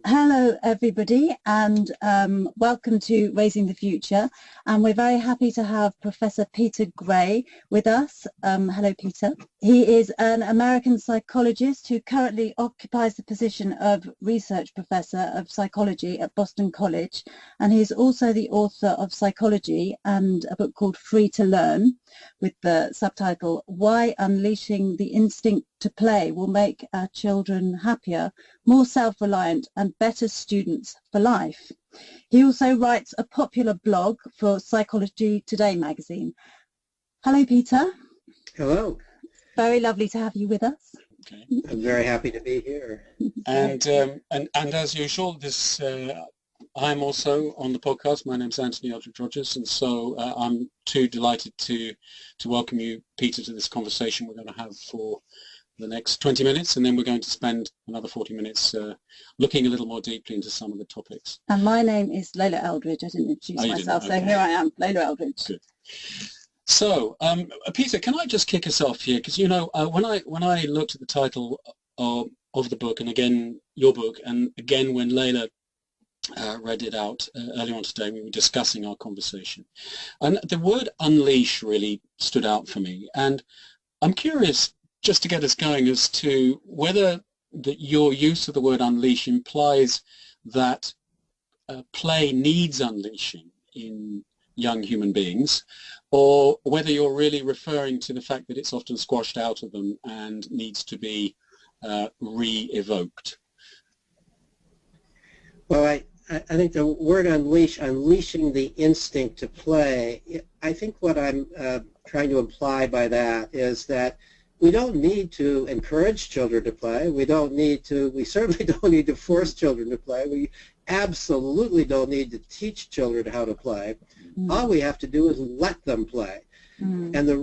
Hello, everybody, and welcome to Raising the Future. And we're very happy to have Professor Peter Gray with us. Hello, Peter. He is an American psychologist who currently occupies the position of Research Professor of Psychology at Boston College. And he's also the author of Psychology and a book called Free to Learn, with the subtitle, Why Unleashing the Instinct to Play Will Make Our Children Happier, More Self-Reliant and Better Students for Life. He also writes a popular blog for Psychology Today magazine. Hello, Peter. Hello. Very lovely to have you with us. Okay. I'm very happy to be here. And as usual, I'm also on the podcast. My name's Anthony Eldridge Rogers, and so I'm too delighted to welcome you, Peter, to this conversation we're going to have for the next 20 minutes, and then we're going to spend another 40 minutes looking a little more deeply into some of the topics. And my name is Lola Eldridge. I didn't introduce myself, okay. So here I am, Lola Eldridge. Good. So, Peter, can I just kick us off here? Because, you know, when I looked at the title of the book, and again, your book, and again, when Layla read it out earlier on today, we were discussing our conversation. And the word unleash really stood out for me. And I'm curious, just to get us going, as to whether your use of the word unleash implies that play needs unleashing in young human beings, or whether you're really referring to the fact that it's often squashed out of them and needs to be re-evoked. Well, I think the word unleash, unleashing the instinct to play, I think what I'm trying to imply by that is that we don't need to encourage children to play. We certainly don't need to force children to play. We absolutely don't need to teach children how to play. All we have to do is let them play. And the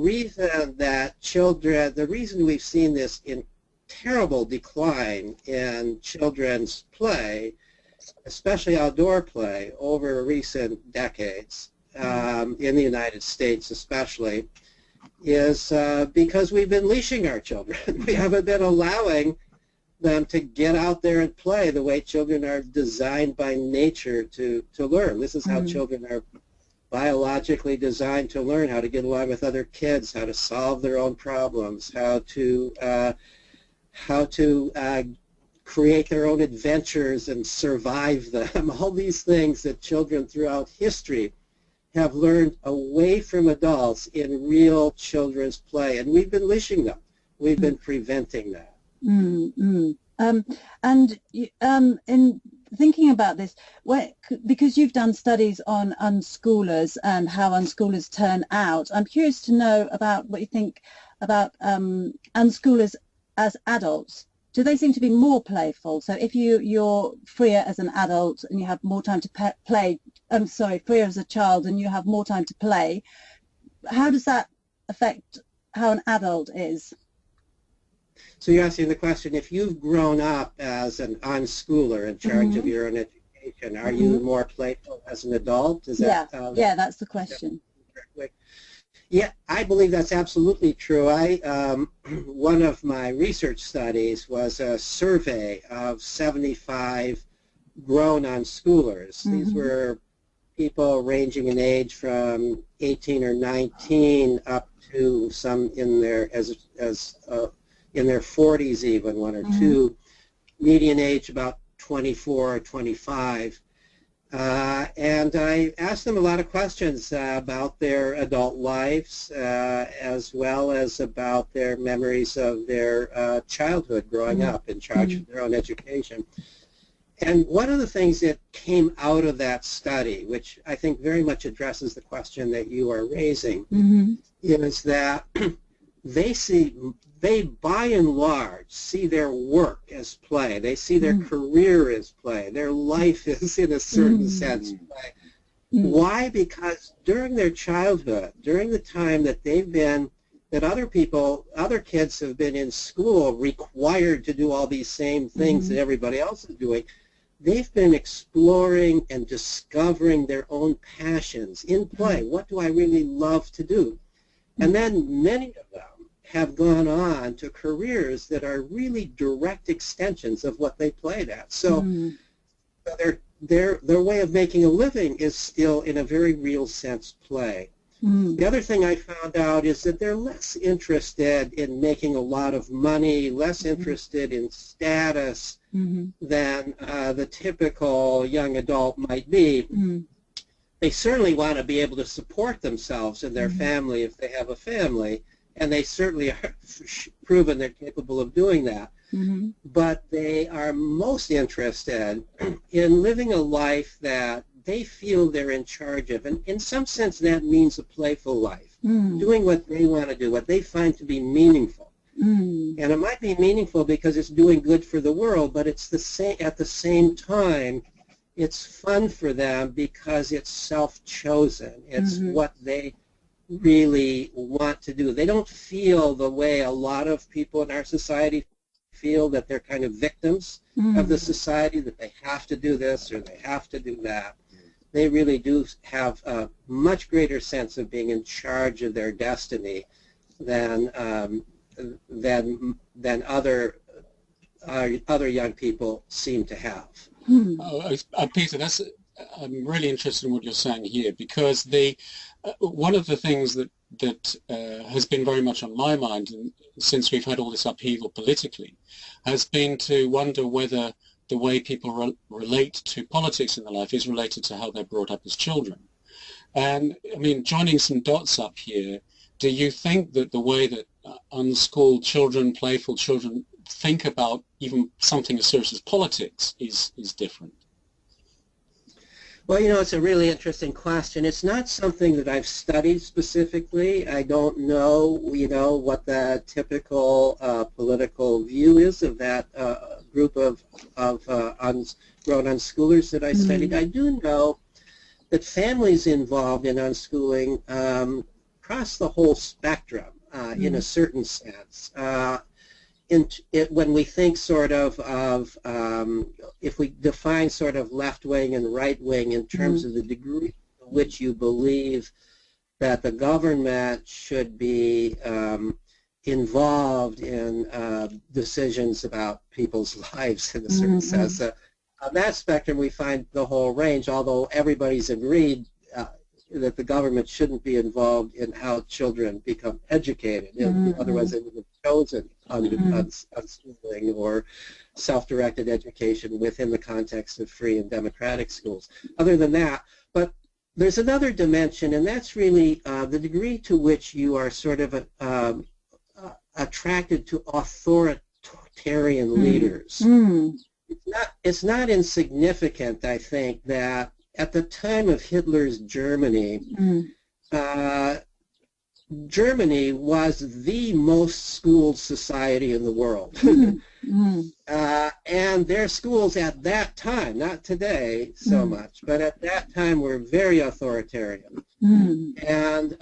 reason we've seen this in terrible decline in children's play, especially outdoor play, over recent decades, in the United States especially, is because we've been leashing our children. We haven't been allowing them to get out there and play the way children are designed by nature to learn. This is how children are biologically designed to learn, how to get along with other kids, how to solve their own problems, how to create their own adventures and survive them. All these things that children throughout history have learned away from adults in real children's play, and we've been leashing them. We've been preventing that. In thinking about this, because you've done studies on unschoolers and how unschoolers turn out, I'm curious to know about what you think about unschoolers as adults. Do they seem to be more playful? So if you're freer as an adult and you have more time to play, freer as a child and you have more time to play, how does that affect how an adult is? So you're asking the question, if you've grown up as an unschooler in charge of your own education, are you more playful as an adult? Is that, that's the question. Yeah, I believe that's absolutely true. One of my research studies was a survey of 75 grown unschoolers. These were people ranging in age from 18 or 19 up to some in their in their 40s, even one or two. Median age about 24 or 25. And I asked them a lot of questions about their adult lives, as well as about their memories of their childhood growing up in charge of their own education. And one of the things that came out of that study, which I think very much addresses the question that you are raising, is that they by and large see their work as play. They see their career as play. Their life is, in a certain sense, play. Why? Because during their childhood, during the time that other kids have been in school required to do all these same things that everybody else is doing, they've been exploring and discovering their own passions in play. What do I really love to do? And then many of them have gone on to careers that are really direct extensions of what they played at. So their way of making a living is still, in a very real sense, play. The other thing I found out is that they're less interested in making a lot of money, less interested in status than the typical young adult might be. They certainly want to be able to support themselves and their family if they have a family, and they certainly are proven they're capable of doing that. But they are most interested in living a life that they feel they're in charge of. And in some sense, that means a playful life, doing what they want to do, what they find to be meaningful. And it might be meaningful because it's doing good for the world, but it's the same, at the same time, it's fun for them because it's self-chosen. It's what they really want to do. They don't feel the way a lot of people in our society feel, that they're kind of victims of the society, that they have to do this or they have to do that. They really do have a much greater sense of being in charge of their destiny than other young people seem to have. Peter, I'm really interested in what you're saying here, because one of the things that has been very much on my mind, and since we've had all this upheaval politically, has been to wonder whether the way people relate to politics in their life is related to how they're brought up as children. And, I mean, joining some dots up here, do you think that the way that unschooled children, playful children, think about even something as serious as politics is different? Well, it's a really interesting question. It's not something that I've studied specifically. I don't know, what the typical political view is of that group of grown unschoolers that I studied. I do know that families involved in unschooling cross the whole spectrum in a certain sense. When we think sort of if we define sort of left-wing and right-wing in terms of the degree to which you believe that the government should be involved in decisions about people's lives in a certain sense. On that spectrum, we find the whole range, although everybody's agreed that the government shouldn't be involved in how children become educated. Otherwise, they would have chosen unschooling or self-directed education within the context of free and democratic schools. Other than that, but there's another dimension, and that's really the degree to which you are sort of attracted to authoritarian leaders. It's not insignificant, I think, that at the time of Hitler's Germany, Germany was the most schooled society in the world. And their schools at that time, not today so much, but at that time were very authoritarian. And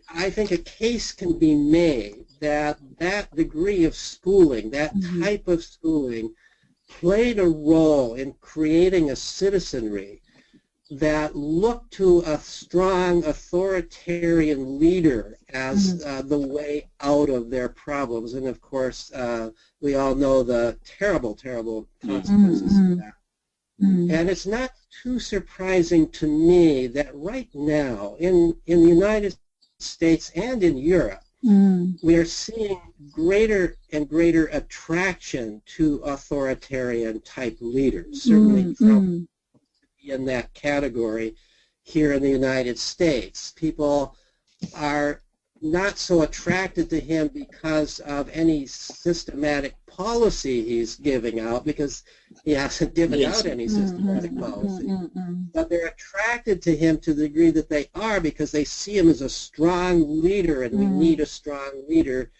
I think a case can be made that that degree of schooling, that type of schooling, played a role in creating a citizenry that looked to a strong authoritarian leader as the way out of their problems. And of course, we all know the terrible, terrible consequences of that. And it's not too surprising to me that right now in the United States and in Europe, we are seeing greater and greater attraction to authoritarian type leaders, certainly Trump in that category here in the United States. People are not so attracted to him because of any systematic policy he's giving out, because he hasn't given out any systematic policy. But they're attracted to him to the degree that they are because they see him as a strong leader, and we need a strong leader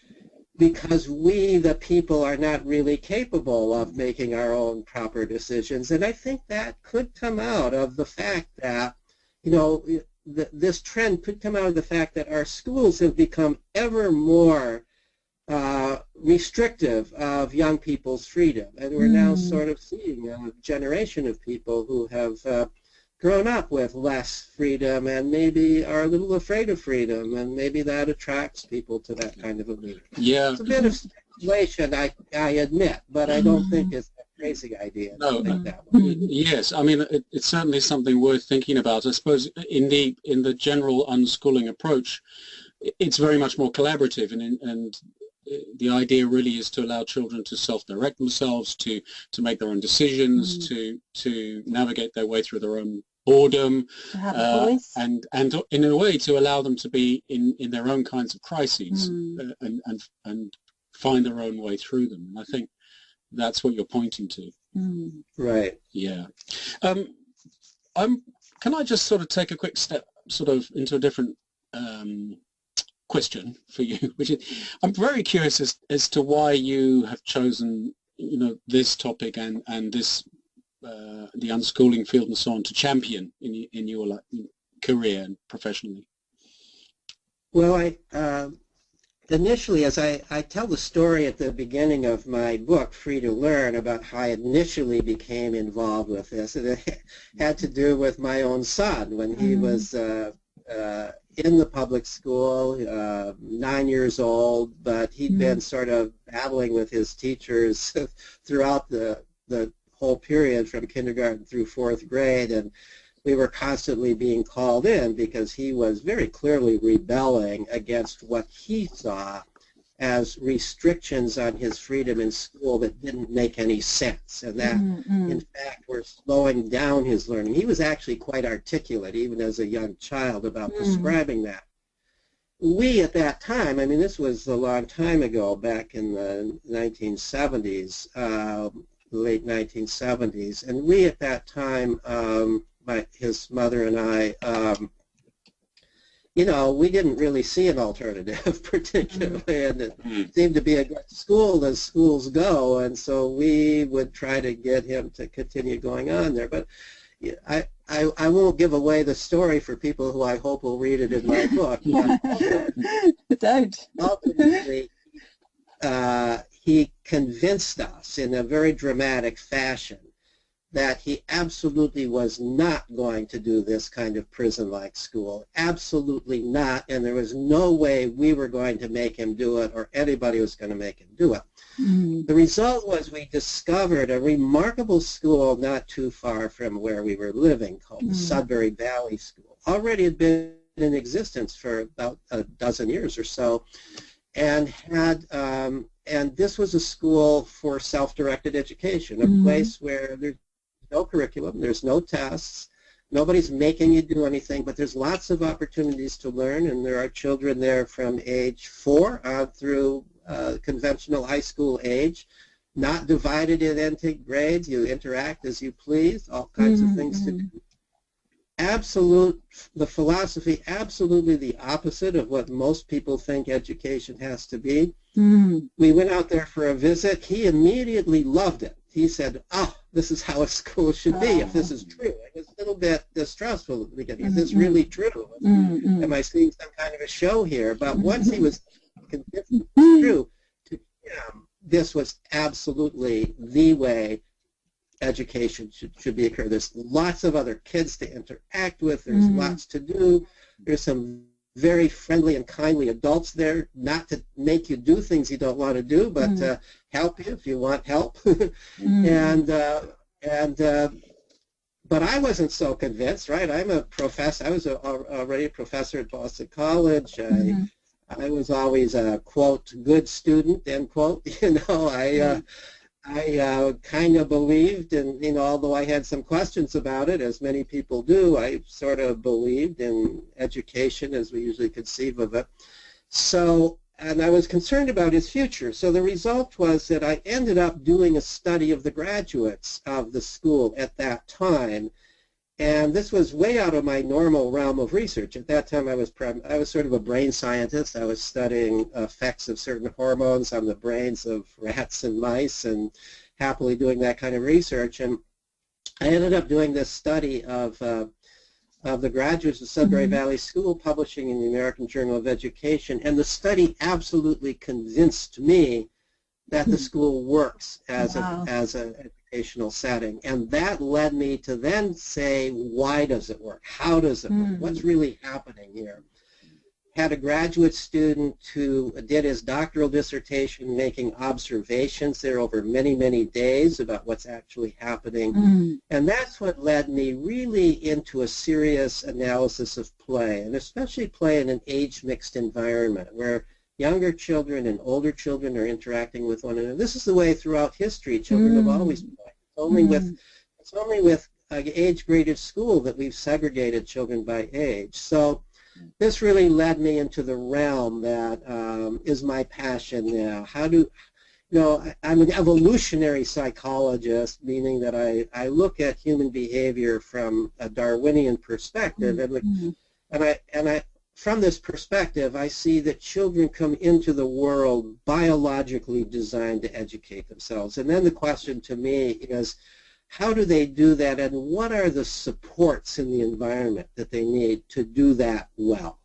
because we, the people, are not really capable of making our own proper decisions. And I think that could come out of the fact that, this trend could come out of the fact that our schools have become ever more restrictive of young people's freedom. And we're now sort of seeing a generation of people who have grown up with less freedom and maybe are a little afraid of freedom, and maybe that attracts people to that kind of a leader. Yeah. It's a bit of speculation, I admit, but I don't think it's crazy idea. No, To think that way. yes, I mean it's certainly something worth thinking about. I suppose in the general unschooling approach, it's very much more collaborative, and the idea really is to allow children to self-direct themselves, to make their own decisions, to navigate their way through their own boredom, To have a voice. and in a way to allow them to be in their own kinds of crises, and find their own way through them. And I think that's what you're pointing to. Right. Yeah. Can I just sort of take a quick step sort of into a different question for you, which is, I'm very curious as to why you have chosen, this topic and this the unschooling field and so on to champion in your career and professionally. Well, initially, as I tell the story at the beginning of my book, Free to Learn, about how I initially became involved with this, and it had to do with my own son when he was in the public school, 9 years old, but he'd been sort of battling with his teachers throughout the whole period from kindergarten through 4th grade, and we were constantly being called in because he was very clearly rebelling against what he saw as restrictions on his freedom in school that didn't make any sense, and that in fact were slowing down his learning. He was actually quite articulate even as a young child about describing that. We at that time, I mean this was a long time ago, back in the 1970s, late 1970s, and we at that time, his mother and I, we didn't really see an alternative particularly, and it seemed to be a good school as schools go, and so we would try to get him to continue going on there. But I won't give away the story for people who I hope will read it in my book. Don't. Ultimately, he convinced us in a very dramatic fashion that he absolutely was not going to do this kind of prison-like school. Absolutely not, and there was no way we were going to make him do it or anybody was going to make him do it. The result was we discovered a remarkable school not too far from where we were living called the Sudbury Valley School. Already had been in existence for about a dozen years or so, and had and this was a school for self-directed education, a place where there's no curriculum, there's no tests, nobody's making you do anything, but there's lots of opportunities to learn, and there are children there from age 4 through conventional high school age, not divided into grades. You interact as you please, all kinds of things to do. The philosophy, absolutely the opposite of what most people think education has to be. We went out there for a visit. He immediately loved it. He said, this is how a school should be, if this is true. It was a little bit distrustful at the beginning. Is this really true? Am I seeing some kind of a show here? But once he was convinced it was true, to him, this was absolutely the way education should be occurring. There's lots of other kids to interact with. There's lots to do. There's some very friendly and kindly adults there, not to make you do things you don't want to do, but to help you if you want help. But I wasn't so convinced, right? I'm a professor. I was already a professor at Boston College. I was always a, quote, good student, end quote. I kind of believed, and although I had some questions about it, as many people do, I sort of believed in education as we usually conceive of it. So, and I was concerned about his future. So the result was that I ended up doing a study of the graduates of the school at that time. And this was way out of my normal realm of research. At that time, I was sort of a brain scientist. I was studying effects of certain hormones on the brains of rats and mice, and happily doing that kind of research. And I ended up doing this study of the graduates of Sudbury Valley School, publishing in the American Journal of Education. And the study absolutely convinced me that the school works as an educational setting, and that led me to then say, why does it work? How does it work? What's really happening here? had a graduate student who did his doctoral dissertation making observations there over many, many days about what's actually happening. And that's what led me really into a serious analysis of play, and especially play in an age-mixed environment where younger children and older children are interacting with one another. This is the way throughout history children have always played. It's only with age-graded school that we've segregated children by age. So this really led me into the realm that is my passion now. I'm an evolutionary psychologist, meaning that I look at human behavior from a Darwinian perspective, and from this perspective, I see that children come into the world biologically designed to educate themselves. And then the question to me is, how do they do that, and what are the supports in the environment that they need to do that well?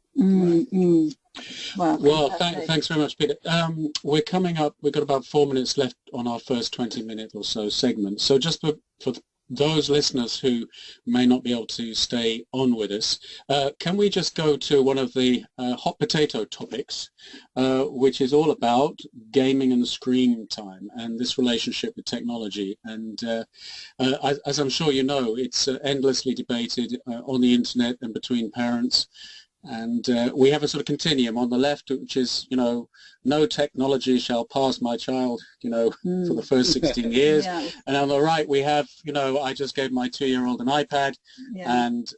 Well, thanks very much, Peter. We're coming up, we've got about 4 minutes left on our first 20-minute or so segment. So just for those listeners who may not be able to stay on with us, can we just go to one of the hot potato topics, which is all about gaming and screen time and this relationship with technology. And as I'm sure you know, it's endlessly debated on the internet and between parents. And we have a sort of continuum on the left, which is, no technology shall pass my child, for the first 16 years. Yeah. And on the right, we have, I just gave my 2-year-old an iPad, and,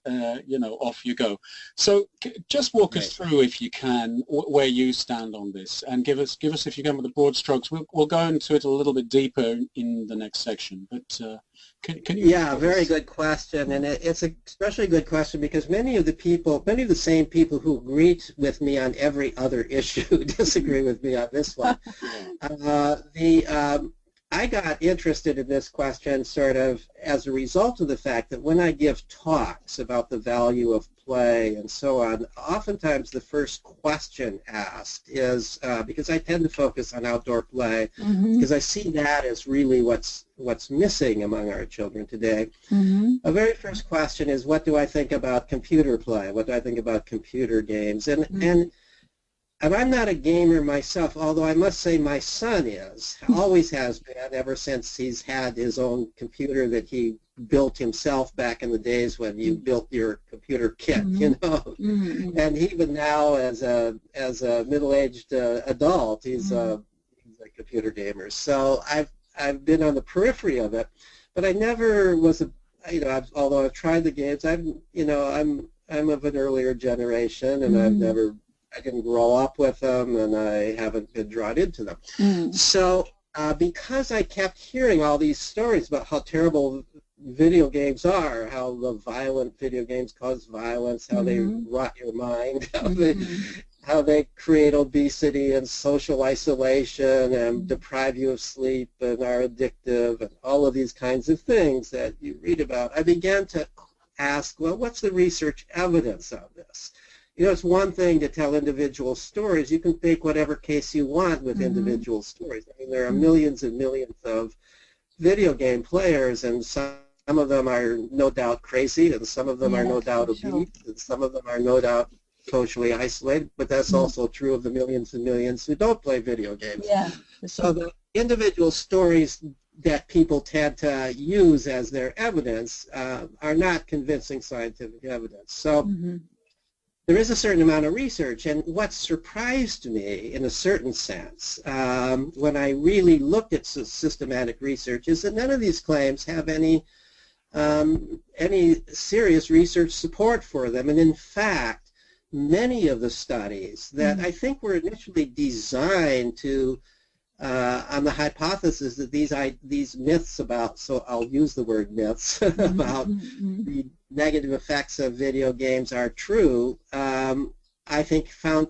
off you go. So just walk us through, if you can, where you stand on this, and give us, if you can, with the broad strokes. We'll go into it a little bit deeper in the next section, but can you? Yeah, very good question, and it's an especially good question because many of the same people who agree with me on every other issue disagree with me on this one. I got interested in this question sort of as a result of the fact that when I give talks about the value of play and so on, oftentimes the first question asked is, because I tend to focus on outdoor play, because I see that as really what's missing among our children today. The very first question is, what do I think about computer play? What do I think about computer games? And I'm not a gamer myself, although I must say my son is, always has been, ever since he's had his own computer that he built himself back in the days when you built your computer kit, And even now, as a middle-aged adult, he's a computer gamer. So I've been on the periphery of it, but I never was although I've tried the games, I'm of an earlier generation, and I didn't grow up with them, and I haven't been drawn into them. So because I kept hearing all these stories about how terrible video games are, how the violent video games cause violence, how they rot your mind, how they create obesity and social isolation and deprive you of sleep and are addictive and all of these kinds of things that you read about, I began to ask, well, what's the research evidence of this? It's one thing to tell individual stories. You can take whatever case you want with individual stories. I mean, there are millions and millions of video game players, and some of them are no doubt crazy, and some of them are no doubt obese, and some of them are no doubt socially isolated, but that's also true of the millions and millions who don't play video games. So the individual stories that people tend to use as their evidence are not convincing scientific evidence. So there is a certain amount of research, and what surprised me in a certain sense when I really looked at systematic research is that none of these claims have any serious research support for them. And in fact, many of the studies that I think were initially designed to on the hypothesis that these myths about, so I'll use the word myths, about the negative effects of video games are true, I think found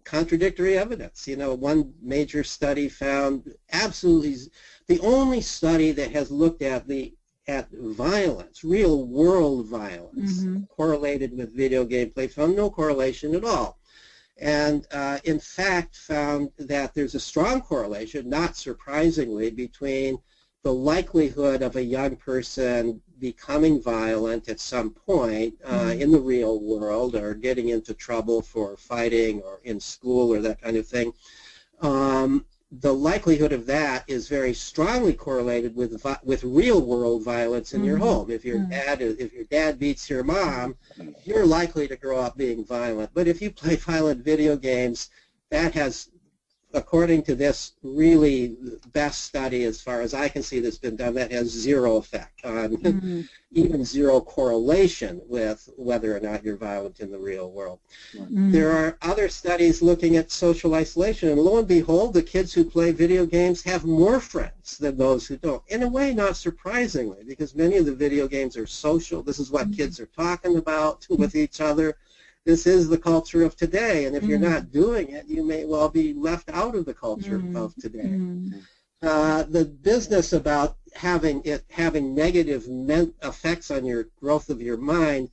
contradictory evidence. One major study found absolutely, the only study that has looked at violence, real world violence, correlated with video game play, found no correlation at all. And in fact found that there's a strong correlation, not surprisingly, between the likelihood of a young person becoming violent at some point in the real world, or getting into trouble for fighting or in school or that kind of thing, the likelihood of that is very strongly correlated with real world violence in your home. If your dad beats your mom, you're likely to grow up being violent. But if you play violent video games, that has, according to this really best study, as far as I can see that's been done, that has zero effect on, even zero correlation with whether or not you're violent in the real world. There are other studies looking at social isolation, and lo and behold, the kids who play video games have more friends than those who don't. In a way, not surprisingly, because many of the video games are social. This is what kids are talking about with each other. This is the culture of today, and if you're not doing it, you may well be left out of the culture of today. The business about having negative effects on your growth of your mind,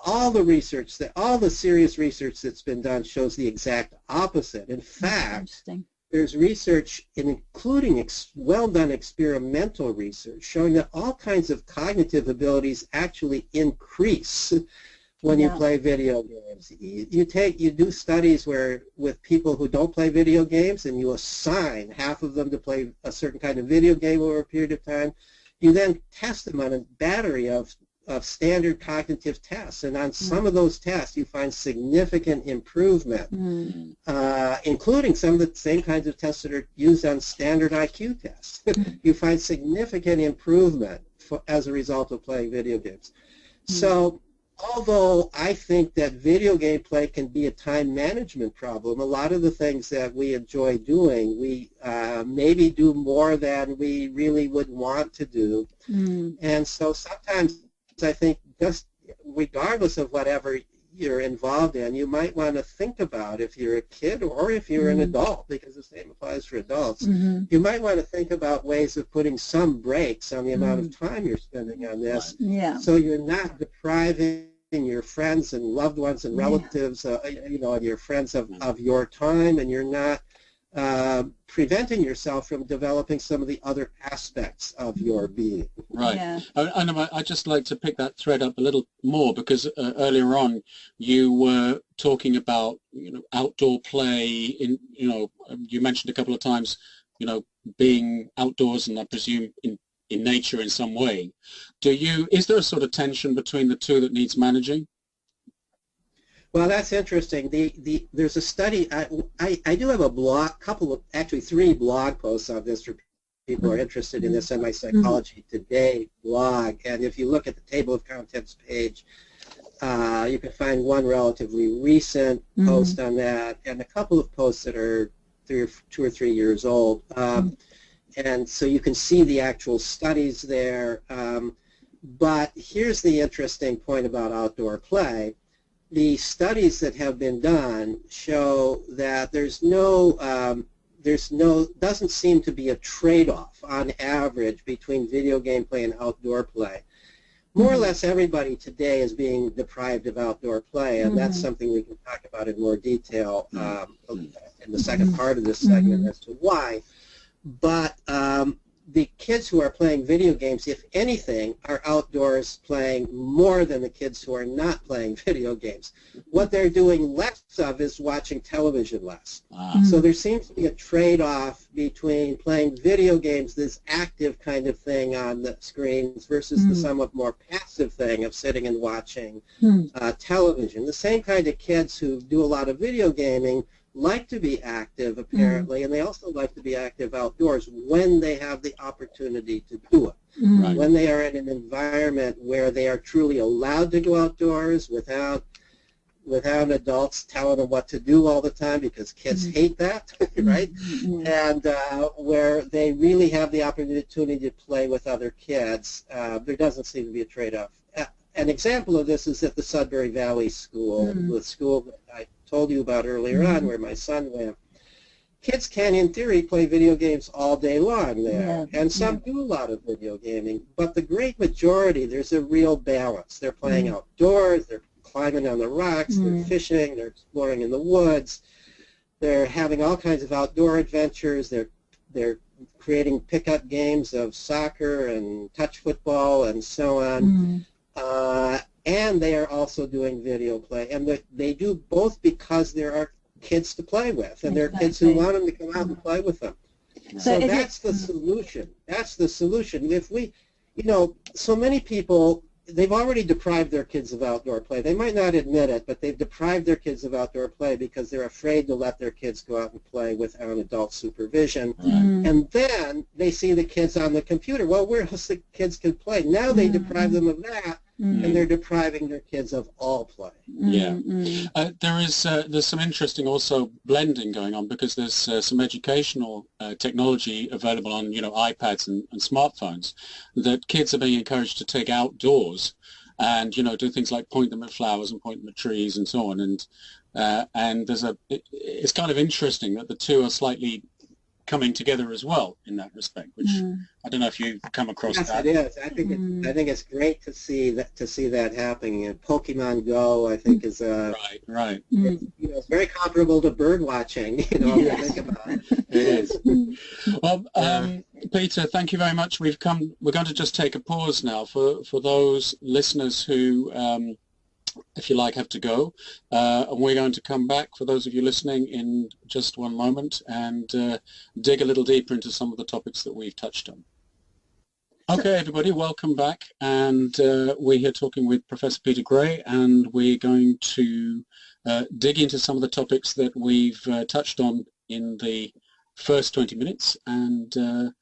all the serious research that's been done shows the exact opposite. In fact, there's research, including well-done experimental research, showing that all kinds of cognitive abilities actually increase when you play video games. You do studies with people who don't play video games, and you assign half of them to play a certain kind of video game over a period of time. You then test them on a battery of standard cognitive tests, and on some of those tests you find significant improvement, including some of the same kinds of tests that are used on standard IQ tests. You find significant improvement as a result of playing video games. So although I think that video game play can be a time management problem, a lot of the things that we enjoy doing, we maybe do more than we really would want to do. And so sometimes I think, just regardless of whatever you're involved in, you might want to think about, if you're a kid or if you're an adult, because the same applies for adults, you might want to think about ways of putting some brakes on the amount of time you're spending on this, so you're not depriving your friends and loved ones and relatives, and your friends of your time, and you're not preventing yourself from developing some of the other aspects of your being. Right. And I'd just like to pick that thread up a little more, because earlier on you were talking about outdoor play. You mentioned a couple of times being outdoors, and I presume in nature in some way. Is there a sort of tension between the two that needs managing? Well, that's interesting. There's a study. I do have a blog, actually 3 blog posts on this for people who are interested in this on my Psychology Today blog. And if you look at the table of contents page, you can find one relatively recent post on that, and a couple of posts that are 2 or 3 years old. And so you can see the actual studies there. But here's the interesting point about outdoor play. The studies that have been done show that doesn't seem to be a trade-off on average between video game play and outdoor play. More or less everybody today is being deprived of outdoor play, and that's something we can talk about in more detail in the second part of this segment as to why. But the kids who are playing video games, if anything, are outdoors playing more than the kids who are not playing video games. What they're doing less of is watching television less. So there seems to be a trade-off between playing video games, this active kind of thing on the screens, versus the somewhat more passive thing of sitting and watching television. The same kind of kids who do a lot of video gaming like to be active, apparently, and they also like to be active outdoors when they have the opportunity to do it. When they are in an environment where they are truly allowed to go outdoors without adults telling them what to do all the time, because kids hate that, right? And where they really have the opportunity to play with other kids, there doesn't seem to be a trade-off. An example of this is at the Sudbury Valley School, the school that I told you about earlier on, where my son went. Kids can, in theory, play video games all day long there, and some do a lot of video gaming, but the great majority, there's a real balance. They're playing outdoors, they're climbing on the rocks, they're fishing, they're exploring in the woods, they're having all kinds of outdoor adventures, they're creating pickup games of soccer and touch football and so on. And they are also doing video play. And they do both because there are kids to play with, and there are kids who want them to come out and play with them. So that's the solution. That's the solution. If we, so many people, they've already deprived their kids of outdoor play. They might not admit it, but they've deprived their kids of outdoor play because they're afraid to let their kids go out and play without adult supervision. And then they see the kids on the computer. Well, where else the kids can play? Now they deprive them of that, and they're depriving their kids of all play. There's some interesting also blending going on, because there's some educational technology available on iPads and smartphones that kids are being encouraged to take outdoors and do things like point them at flowers and point them at trees and so on, and it's kind of interesting that the two are slightly coming together as well in that respect, which I don't know if you've come across that. Yes, it is. I think it's great to see that happening. And Pokemon Go, I think, is right. It's very comparable to bird watching. If you think about it. It is. Well, Peter, thank you very much. We're going to just take a pause now for those listeners who, if you like, have to go, and we're going to come back for those of you listening in just one moment and dig a little deeper into some of the topics that we've touched on. Okay, everybody, welcome back, and we're here talking with Professor Peter Gray, and we're going to dig into some of the topics that we've touched on in the first 20 minutes, and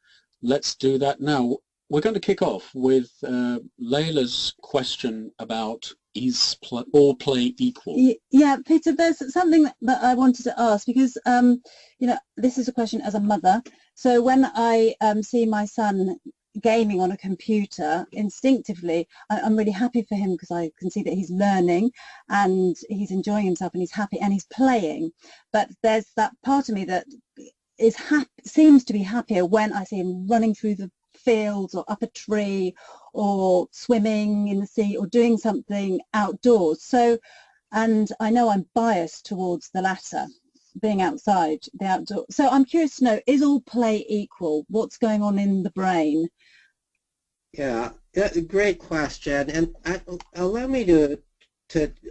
let's do that now. We're going to kick off with Layla's question about is all play equal? Yeah, Peter, there's something that I wanted to ask, because this is a question as a mother. So when I see my son gaming on a computer, instinctively I'm really happy for him, because I can see that he's learning and he's enjoying himself and he's happy and he's playing. But there's that part of me that seems to be happier when I see him running through the fields or up a tree or swimming in the sea or doing something outdoors. So, and I know I'm biased towards the latter, being outside, the outdoor. So I'm curious to know, is all play equal? What's going on in the brain? Yeah, that's a great question. And allow me to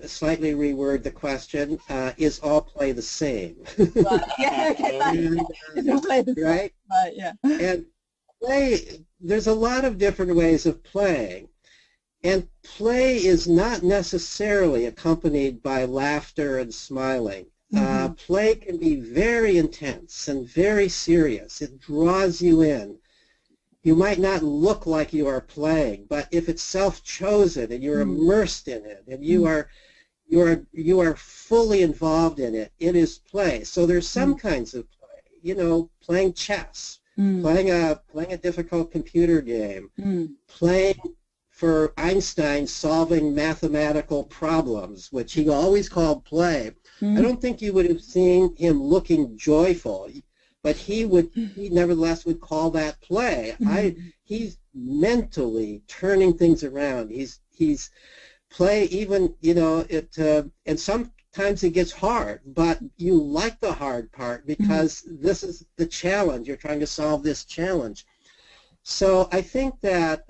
slightly reword the question. Is all play the same? Right. Yeah, okay. Right? Right, yeah. And play, there's a lot of different ways of playing, and play is not necessarily accompanied by laughter and smiling. Play can be very intense and very serious. It draws you in. You might not look like you are playing, but if it's self-chosen and you're immersed in it and you are fully involved in it, it is play. So there's some kinds of play, playing chess, playing a difficult computer game, playing for Einstein solving mathematical problems, which he always called play. I don't think you would have seen him looking joyful, but he nevertheless would call that play. He's mentally turning things around. He's play, even and sometimes it gets hard, but you like the hard part because this is the challenge. You're trying to solve this challenge. So I think that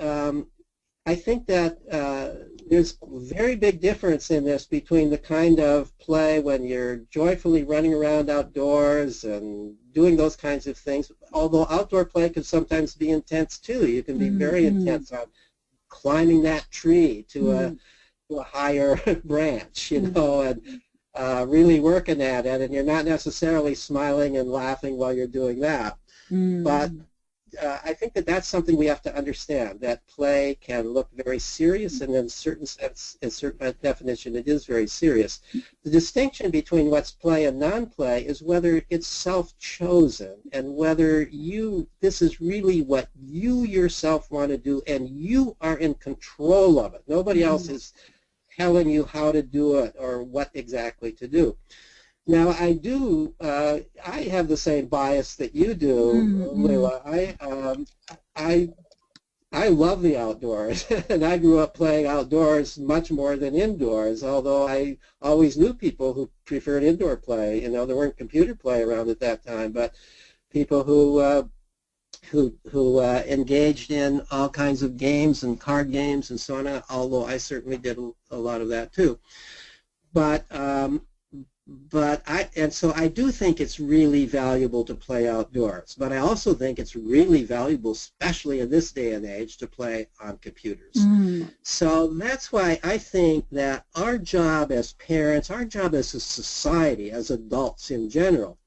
there's a very big difference in this between the kind of play when you're joyfully running around outdoors and doing those kinds of things, although outdoor play can sometimes be intense too. You can be very intense on climbing that tree to a higher branch, and really working at it, and you're not necessarily smiling and laughing while you're doing that. But I think that's something we have to understand, that play can look very serious, and in a certain sense, in certain definition, it is very serious. The distinction between what's play and non-play is whether it's self-chosen and whether this is really what you yourself want to do, and you are in control of it. Nobody else is telling you how to do it or what exactly to do. Now, I have the same bias that you do, Leila. I love the outdoors, and I grew up playing outdoors much more than indoors, although I always knew people who preferred indoor play. There weren't computer play around at that time, but people who who engaged in all kinds of games and card games and so on, although I certainly did a lot of that too. So I do think it's really valuable to play outdoors, but I also think it's really valuable, especially in this day and age, to play on computers. So that's why I think that our job as parents, our job as a society, as adults in general,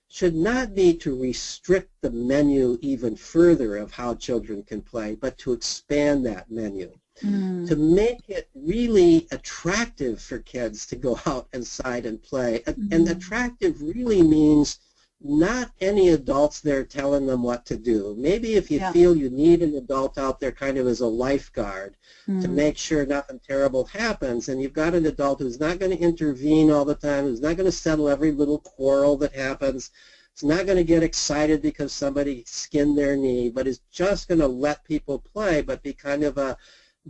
should not be to restrict the menu even further of how children can play, but to expand that menu. To make it really attractive for kids to go out inside and play. And attractive really means not any adults there telling them what to do. Maybe if you feel you need an adult out there kind of as a lifeguard to make sure nothing terrible happens, and you've got an adult who's not going to intervene all the time, who's not going to settle every little quarrel that happens, is not going to get excited because somebody skinned their knee, but is just going to let people play, but be kind of a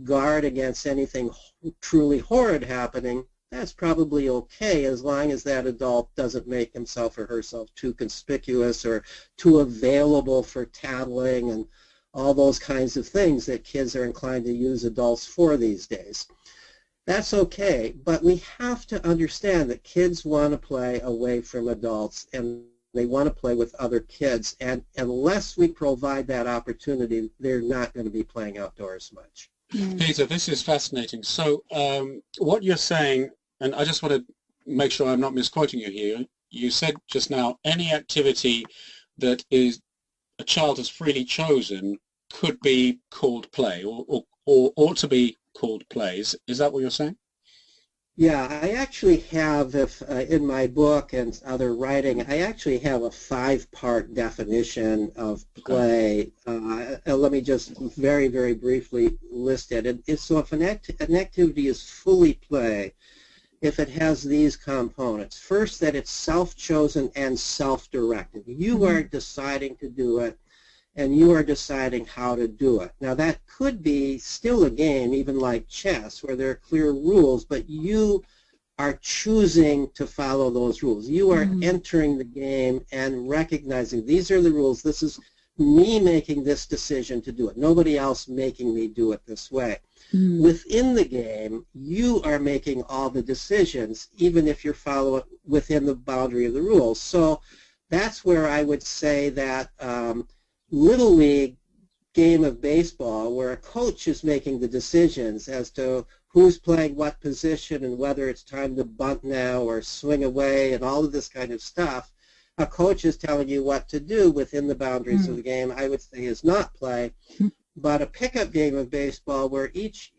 guard against anything truly horrid happening, that's probably okay as long as that adult doesn't make himself or herself too conspicuous or too available for tattling and all those kinds of things that kids are inclined to use adults for these days. That's okay, but we have to understand that kids want to play away from adults and they want to play with other kids, and unless we provide that opportunity, they're not going to be playing outdoors much. Peter, this is fascinating. So what you're saying, and I just want to make sure I'm not misquoting you here, you said just now any activity that is a child has freely chosen could be called play or ought to be called plays. Is that what you're saying? Yeah, I actually have, in my book and other writing, I actually have a 5-part definition of play. Let me just very, very briefly list it. So if an activity is fully play, if it has these components. First, that it's self-chosen and self-directed. You are deciding to do it, and you are deciding how to do it. Now that could be still a game, even like chess, where there are clear rules, but you are choosing to follow those rules. You are entering the game and recognizing these are the rules. This is me making this decision to do it. Nobody else making me do it this way. Within the game, you are making all the decisions, even if you're following within the boundary of the rules. So that's where I would say that Little League game of baseball, where a coach is making the decisions as to who's playing what position and whether it's time to bunt now or swing away and all of this kind of stuff, a coach is telling you what to do within the boundaries of the game, I would say is not play. But a pickup game of baseball where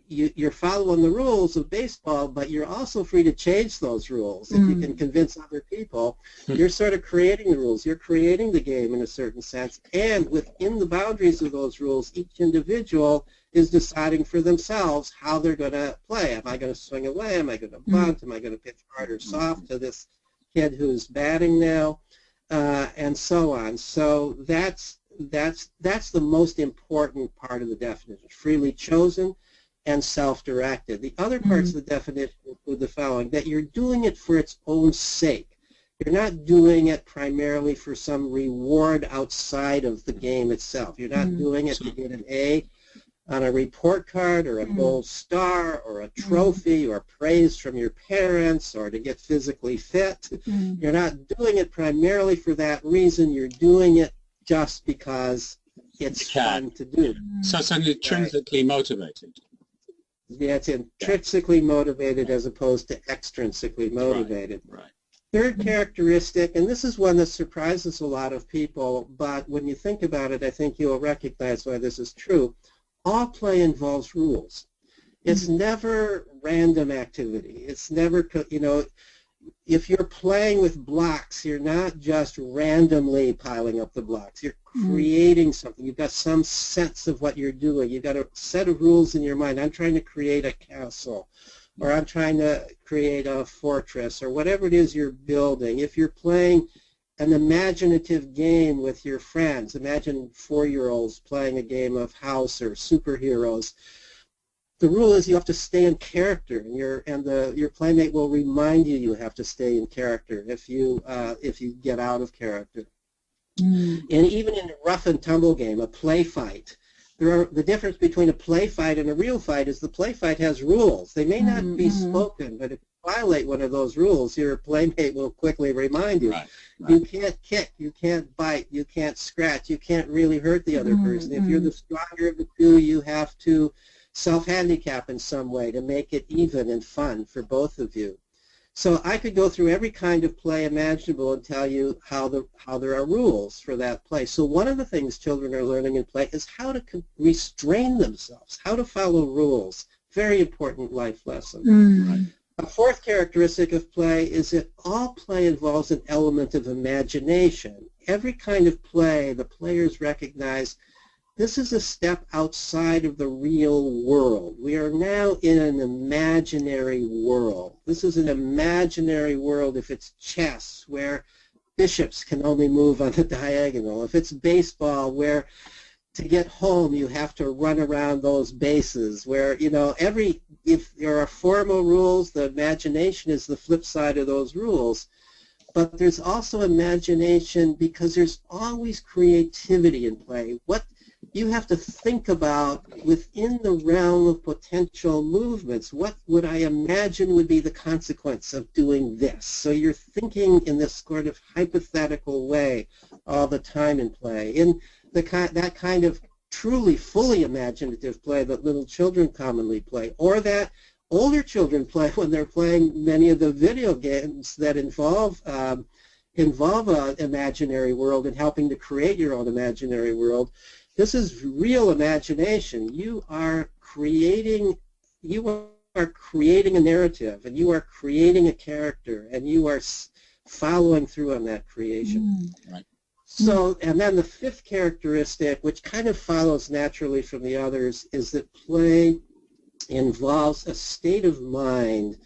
you're following the rules of baseball, but you're also free to change those rules. If you can convince other people, you're sort of creating the rules. You're creating the game in a certain sense. And within the boundaries of those rules, each individual is deciding for themselves how they're going to play. Am I going to swing away? Am I going to bunt? Am I going to pitch hard or soft to this kid who's batting now? And so on. So that's the most important part of the definition, freely chosen and self-directed. The other parts of the definition include the following, that you're doing it for its own sake. You're not doing it primarily for some reward outside of the game itself. You're not doing it to get an A on a report card or a gold star or a trophy or praise from your parents or to get physically fit. You're not doing it primarily for that reason. You're doing it just because it's fun to do. So it's intrinsically motivated. Yeah, it's intrinsically motivated as opposed to extrinsically motivated. Right. Third characteristic, and this is one that surprises a lot of people, but when you think about it, I think you'll recognize why this is true. All play involves rules. It's never random activity. It's never, if you're playing with blocks, you're not just randomly piling up the blocks. You're creating something. You've got some sense of what you're doing. You've got a set of rules in your mind. I'm trying to create a castle, or I'm trying to create a fortress, or whatever it is you're building. If you're playing an imaginative game with your friends, imagine 4-year-olds playing a game of house or superheroes. The rule is you have to stay in character, and your playmate will remind you have to stay in character if you get out of character. Mm. And even in a rough and tumble game, a play fight, the difference between a play fight and a real fight is the play fight has rules. They may not be spoken, but if you violate one of those rules, your playmate will quickly remind you. Right. You can't kick, you can't bite, you can't scratch, you can't really hurt the other person. If you're the stronger of the two, you have to self-handicap in some way to make it even and fun for both of you. So I could go through every kind of play imaginable and tell you how there are rules for that play. So one of the things children are learning in play is how to restrain themselves, how to follow rules. Very important life lesson. Mm. A fourth characteristic of play is that all play involves an element of imagination. Every kind of play, the players recognize this is a step outside of the real world. We are now in an imaginary world. This is an imaginary world if it's chess, where bishops can only move on the diagonal. If it's baseball, where to get home you have to run around those bases, where, you know, if there are formal rules, the imagination is the flip side of those rules. But there's also imagination because there's always creativity in play. What you have to think about within the realm of potential movements. What would I imagine would be the consequence of doing this? So you're thinking in this sort of hypothetical way all the time in play. In that kind of truly fully imaginative play that little children commonly play, or that older children play when they're playing many of the video games that involve an imaginary world and helping to create your own imaginary world. This is real imagination. You are creating a narrative, and you are creating a character, and you are following through on that creation. Right. So, and then the fifth characteristic, which kind of follows naturally from the others, is that play involves a state of mind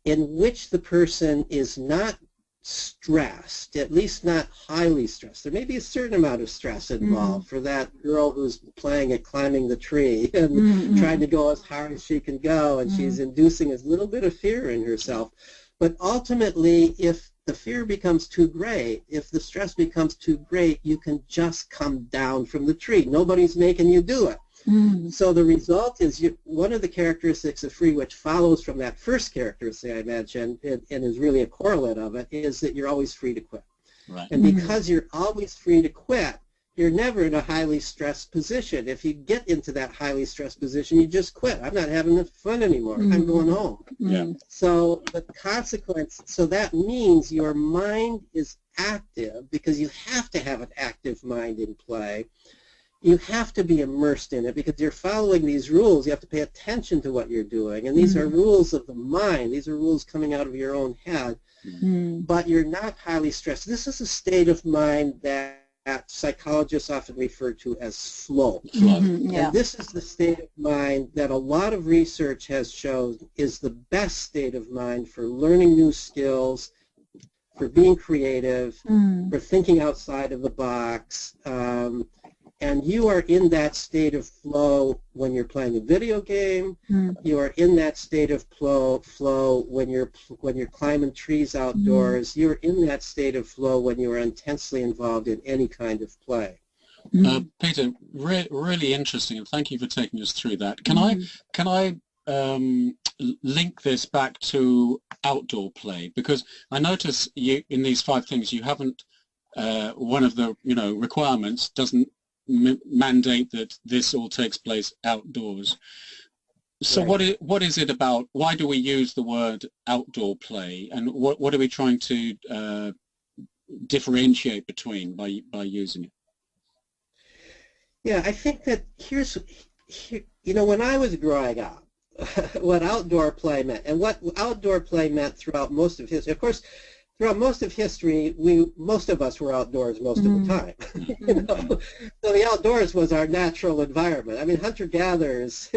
in which the person is not stressed, at least not highly stressed. There may be a certain amount of stress involved for that girl who's playing at climbing the tree and trying to go as hard as she can go, and she's inducing a little bit of fear in herself. But ultimately, if the fear becomes too great, if the stress becomes too great, you can just come down from the tree. Nobody's making you do it. So the result is one of the characteristics of free, which follows from that first characteristic I mentioned, and is really a correlate of it, is that you're always free to quit. Right. And because you're always free to quit, you're never in a highly stressed position. If you get into that highly stressed position, you just quit. I'm not having fun anymore. I'm going home. Yeah. So the consequence, so that means your mind is active, because you have to have an active mind in play. You have to be immersed in it because you're following these rules. You have to pay attention to what you're doing. And these are rules of the mind. These are rules coming out of your own head. But you're not highly stressed. This is a state of mind that psychologists often refer to as flow. And this is the state of mind that a lot of research has shown is the best state of mind for learning new skills, for being creative, for thinking outside of the box. And you are in that state of flow when you're playing a video game. You are in that state of flow when you're climbing trees outdoors. You're in that state of flow when you are intensely involved in any kind of play. Peter, really interesting, and thank you for taking us through that. Can I link this back to outdoor play? Because I notice you in these 5 things you haven't one of the requirements doesn't mandate that this all takes place outdoors. So right. What is it about? Why do we use the word outdoor play, and what are we trying to differentiate between by using it? Yeah, I think that when I was growing up, what outdoor play meant, and what outdoor play meant throughout most of history. Of course, throughout most of history, most of us were outdoors most of the time. So the outdoors was our natural environment. I mean, hunter-gatherers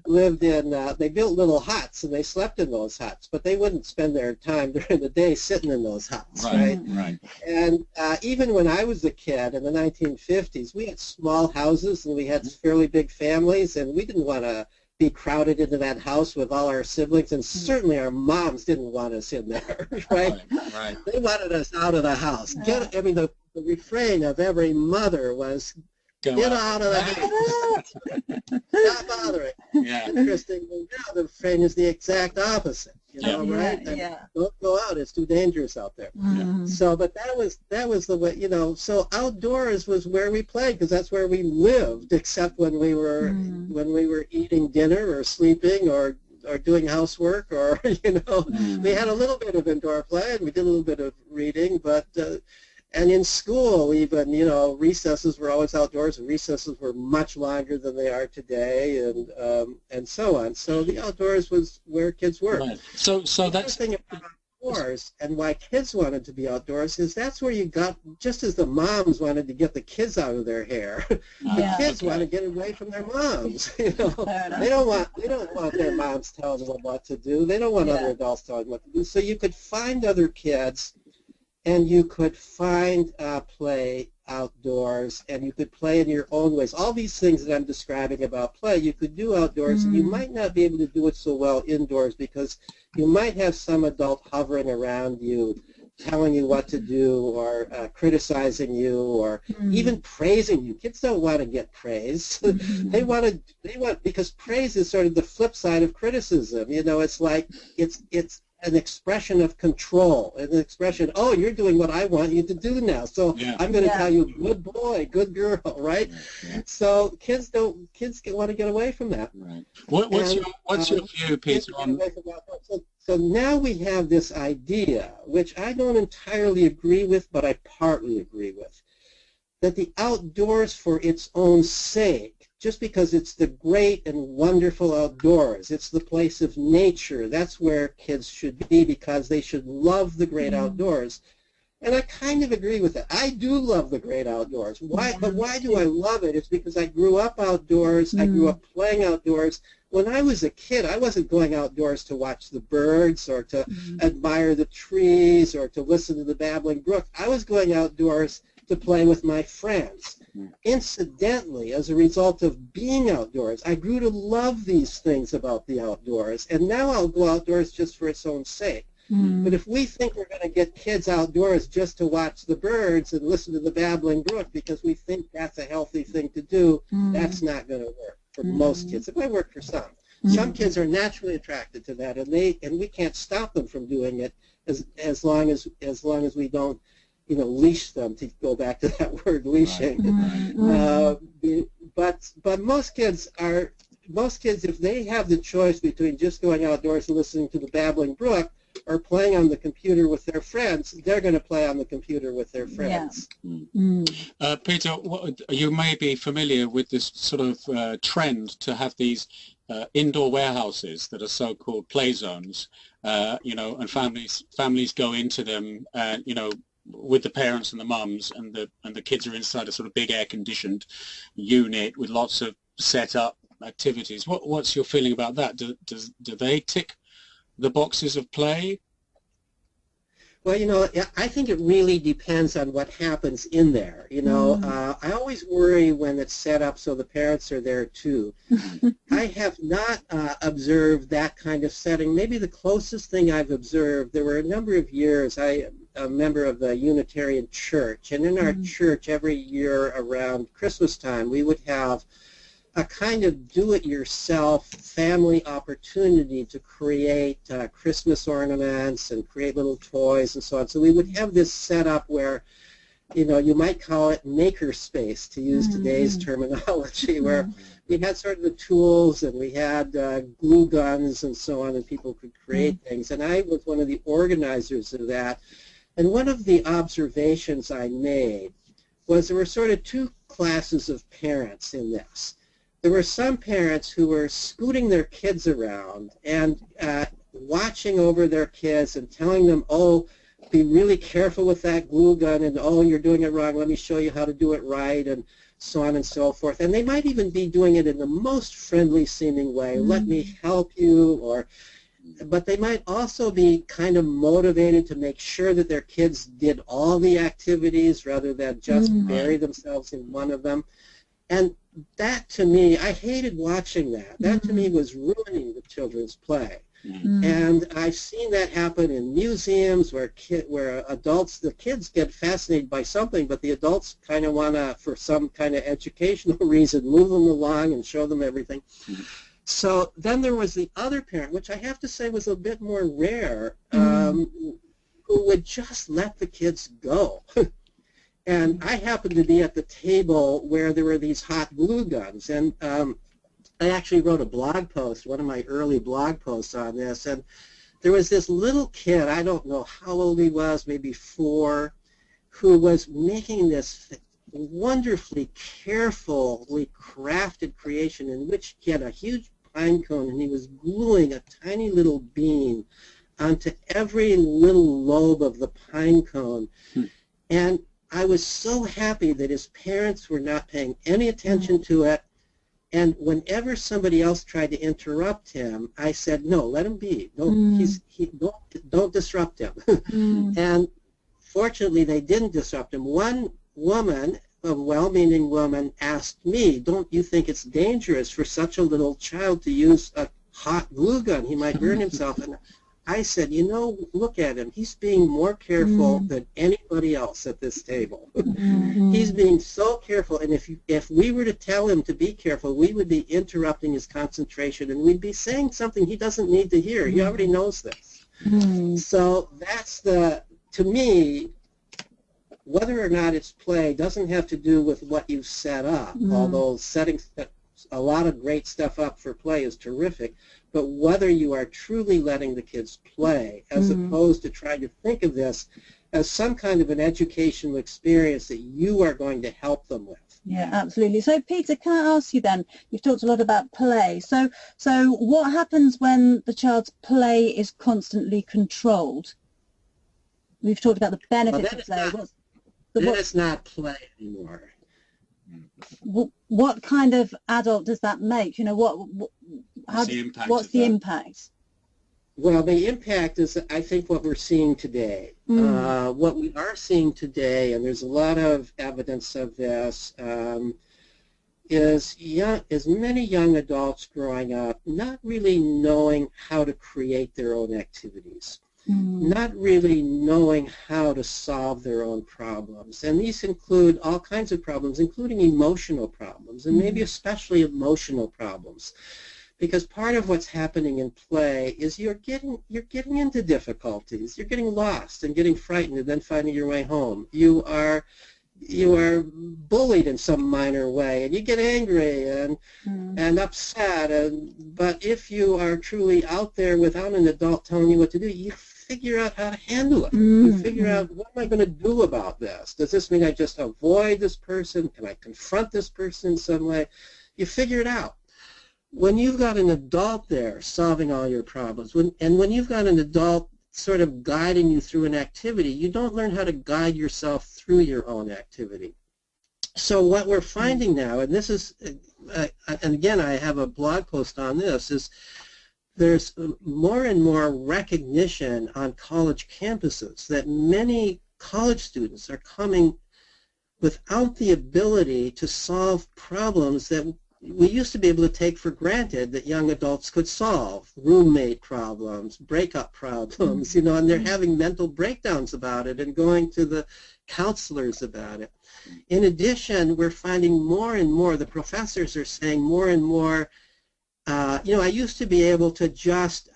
lived in, they built little huts and they slept in those huts, but they wouldn't spend their time during the day sitting in those huts, right? And even when I was a kid in the 1950s, we had small houses and we had fairly big families, and we didn't want to be crowded into that house with all our siblings, and certainly our moms didn't want us in there, right? They wanted us out of the house. The the refrain of every mother was, get out of the house. Stop bothering. Yeah. Interestingly, now the refrain is the exact opposite. You know, right? Don't go out. It's too dangerous out there. So, but that was the way. You know, so outdoors was where we played because that's where we lived. Except when we were eating dinner or sleeping or doing housework or we had a little bit of indoor play and we did a little bit of reading, but. And in school, even, recesses were always outdoors, and recesses were much longer than they are today, and so on. So the outdoors was where kids were. Right. So that's the thing about outdoors, and why kids wanted to be outdoors is that's where you got, just as the moms wanted to get the kids out of their hair, the kids want to get away from their moms. They don't want their moms telling them what to do. They don't want other adults telling them what to do. So you could find other kids. And you could find play outdoors, and you could play in your own ways. All these things that I'm describing about play, you could do outdoors, and you might not be able to do it so well indoors because you might have some adult hovering around you, telling you what to do, or criticizing you, or even praising you. Kids don't want to get praised. They want because praise is sort of the flip side of criticism. It's like it's an expression of control, an expression, oh, you're doing what I want you to do now, so I'm going to tell you, good boy, good girl, right? So kids want to get away from that. Right. What's your view, Peter, on... So now we have this idea, which I don't entirely agree with, but I partly agree with, that the outdoors for its own sake, just because it's the great and wonderful outdoors, it's the place of nature, that's where kids should be because they should love the great outdoors. And I kind of agree with that. I do love the great outdoors. Why? But why do I love it? It's because I grew up outdoors. I grew up playing outdoors. When I was a kid, I wasn't going outdoors to watch the birds or to admire the trees or to listen to the babbling brook. I was going outdoors to play with my friends. Incidentally, as a result of being outdoors, I grew to love these things about the outdoors, and now I'll go outdoors just for its own sake. But if we think we're going to get kids outdoors just to watch the birds and listen to the babbling brook because we think that's a healthy thing to do, that's not going to work for most kids. It might work for some. Some kids are naturally attracted to that, and we can't stop them from doing it as long as we don't leash them, to go back to that word, leashing. But most kids, if they have the choice between just going outdoors and listening to the babbling brook or playing on the computer with their friends, they're going to play on the computer with their friends. Peter, you may be familiar with this sort of trend to have these indoor warehouses that are so-called play zones, and families go into them, with the parents and the mums, and the kids are inside a sort of big air-conditioned unit with lots of set-up activities. What's your feeling about that? Do they tick the boxes of play? Well, I think it really depends on what happens in there. I always worry when it's set up so the parents are there too. I have not observed that kind of setting. Maybe the closest thing I've observed, there were a number of years, I'm a member of the Unitarian Church, and in our church every year around Christmas time we would have a kind of do-it-yourself family opportunity to create Christmas ornaments and create little toys and so on. So we would have this set up where, you might call it maker space, to use today's terminology, where we had sort of the tools and we had glue guns and so on, and people could create things. And I was one of the organizers of that. And one of the observations I made was there were sort of two classes of parents in this. There were some parents who were scooting their kids around and watching over their kids and telling them, oh, be really careful with that glue gun, and oh, you're doing it wrong, let me show you how to do it right, and so on and so forth. And they might even be doing it in the most friendly seeming way, let me help you, but they might also be kind of motivated to make sure that their kids did all the activities rather than just bury themselves in one of them. And that, to me, I hated watching that. That, to me, was ruining the children's play. And I've seen that happen in museums where the kids get fascinated by something, but the adults kind of want to, for some kind of educational reason, move them along and show them everything. So then there was the other parent, which I have to say was a bit more rare, who would just let the kids go. And I happened to be at the table where there were these hot glue guns, and I actually wrote a blog post, one of my early blog posts on this, and there was this little kid, I don't know how old he was, maybe 4, who was making this wonderfully carefully crafted creation in which he had a huge pine cone and he was gluing a tiny little bean onto every little lobe of the pine cone. And I was so happy that his parents were not paying any attention to it. And whenever somebody else tried to interrupt him, I said, "No, let him be. Don't disrupt him." And fortunately, they didn't disrupt him. One woman, a well-meaning woman, asked me, "Don't you think it's dangerous for such a little child to use a hot glue gun? He might burn himself." And I said, "You know, look at him. He's being more careful than anybody else at this table. He's being so careful, and if we were to tell him to be careful, we would be interrupting his concentration, and we'd be saying something he doesn't need to hear. He already knows this." So that's to me, whether or not it's play doesn't have to do with what you set up, although setting a lot of great stuff up for play is terrific, but whether you are truly letting the kids play as opposed to trying to think of this as some kind of an educational experience that you are going to help them with. Yeah, absolutely. So Peter, can I ask you then, you've talked a lot about play, so what happens when the child's play is constantly controlled? We've talked about the benefits of play. Then it's not play anymore. What kind of adult does that make? You know, what's the impact? Well, the impact is, I think, what we're seeing today. What we are seeing today, and there's a lot of evidence of this, is many young adults growing up not really knowing how to create their own activities. Not really knowing how to solve their own problems. And these include all kinds of problems, including emotional problems, and maybe especially emotional problems. Because part of what's happening in play is you're getting into difficulties. You're getting lost and getting frightened and then finding your way home. You are bullied in some minor way, and you get angry and upset. But if you are truly out there without an adult telling you what to do, you figure out how to handle it. You figure out, what am I going to do about this? Does this mean I just avoid this person? Can I confront this person in some way? You figure it out. When you've got an adult there solving all your problems, when you've got an adult sort of guiding you through an activity, you don't learn how to guide yourself through your own activity. So what we're finding now, and this is, and again, I have a blog post on this, is there's more and more recognition on college campuses that many college students are coming without the ability to solve problems that we used to be able to take for granted that young adults could solve. Roommate problems, breakup problems, and they're having mental breakdowns about it and going to the counselors about it. In addition, we're finding more and more, the professors are saying more and more, I used to be able to just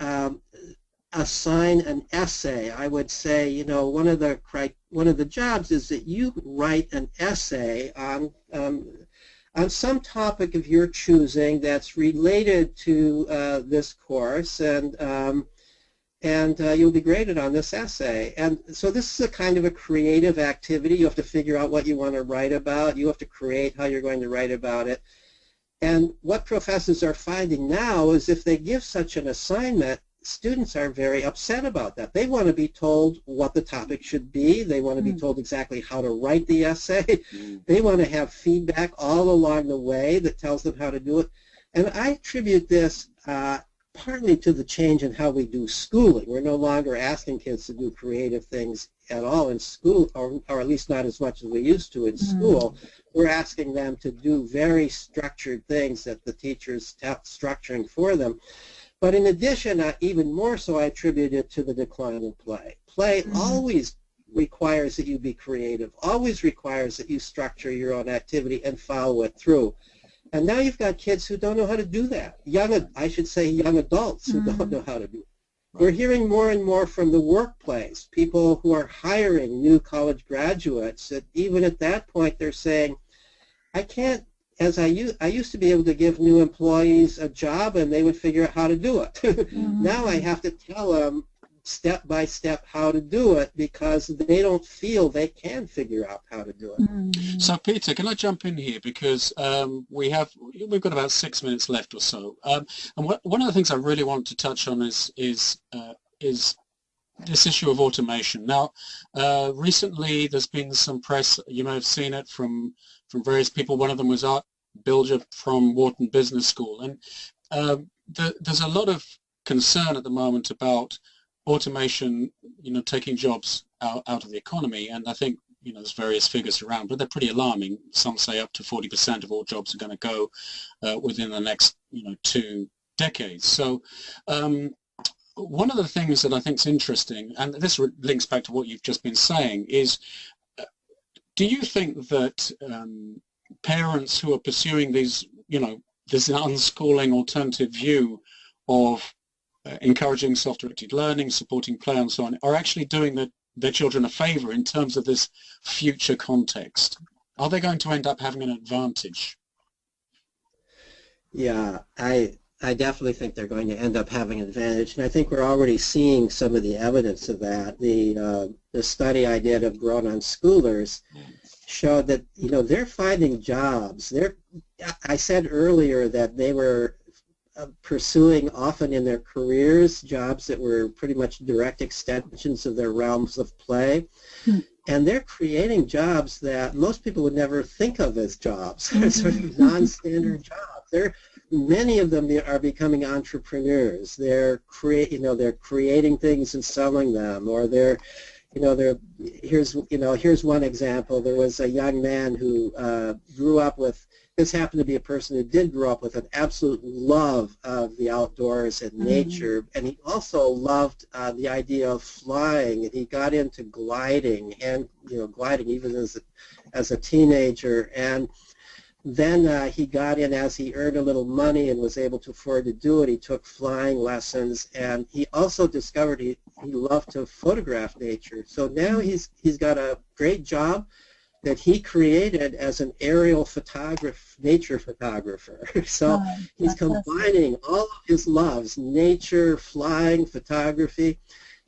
assign an essay. I would say, one of the jobs is that you write an essay on some topic of your choosing that's related to this course, and you'll be graded on this essay. And so this is a kind of a creative activity. You have to figure out what you want to write about. You have to create how you're going to write about it. And what professors are finding now is if they give such an assignment, students are very upset about that. They want to be told what the topic should be. They want to be told exactly how to write the essay. They want to have feedback all along the way that tells them how to do it. And I attribute this partly to the change in how we do schooling. We're no longer asking kids to do creative things at all in school, or at least not as much as we used to in school. We're asking them to do very structured things that the teachers are structuring for them. But in addition, even more so, I attribute it to the decline in play. Play always requires that you be creative, always requires that you structure your own activity and follow it through. And now you've got kids who don't know how to do that. Young adults who don't know how to do it. We're hearing more and more from the workplace, people who are hiring new college graduates, that even at that point they're saying, I can't, as I used to be able to give new employees a job and they would figure out how to do it. Now I have to tell them step by step how to do it because they don't feel they can figure out how to do it. So Peter, can I jump in here because we've got about 6 minutes left or so, and one of the things I really want to touch on is this issue of automation. Now, recently there's been some press, you may have seen it from various people. One of them was Art Bilger from Wharton Business School, and there's a lot of concern at the moment about automation, taking jobs out of the economy, and I think, there's various figures around, but they're pretty alarming. Some say up to 40% of all jobs are going to go within the next, 2 decades. So one of the things that I think is interesting, and this links back to what you've just been saying, is do you think that parents who are pursuing these, this unschooling alternative view of encouraging self-directed learning, supporting play and so on, are actually doing their children a favor in terms of this future context? Are they going to end up having an advantage? Yeah, I definitely think they're going to end up having an advantage, and I think we're already seeing some of the evidence of that. The study I did of grown unschoolers showed that, they're finding jobs. I said earlier that they were pursuing often in their careers jobs that were pretty much direct extensions of their realms of play. And they're creating jobs that most people would never think of as jobs. They're sort of non-standard jobs. Many of them are becoming entrepreneurs. They're creating things and selling them, or here's one example. There was a young man who grew up with, this happened to be a person who did grow up with an absolute love of the outdoors and nature, and he also loved the idea of flying, and he got into gliding, and gliding even as a teenager, and then he got in as he earned a little money and was able to afford to do it. He took flying lessons, and he also discovered he loved to photograph nature. So now he's got a great job that he created as an aerial nature photographer. So he's combining all of his loves, nature, flying, photography.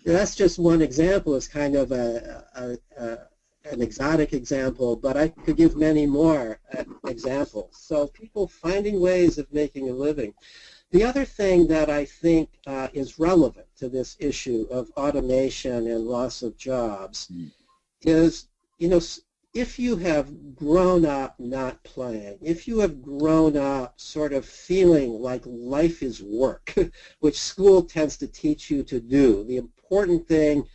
That's just one example. It's kind of an exotic example, but I could give many more examples. So people finding ways of making a living. The other thing that I think is relevant to this issue of automation and loss of jobs is, if you have grown up not playing, if you have grown up sort of feeling like life is work, which school tends to teach you to do, the important thing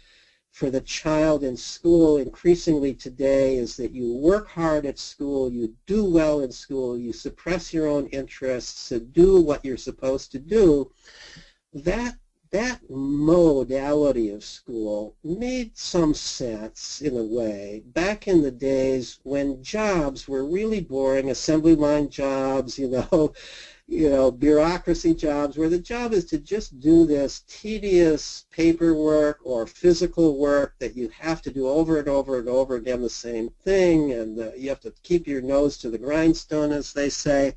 for the child in school increasingly today is that you work hard at school, you do well in school, you suppress your own interests to do what you're supposed to do, that modality of school made some sense in a way back in the days when jobs were really boring, assembly line jobs, bureaucracy jobs, where the job is to just do this tedious paperwork or physical work that you have to do over and over and over again the same thing, and you have to keep your nose to the grindstone, as they say.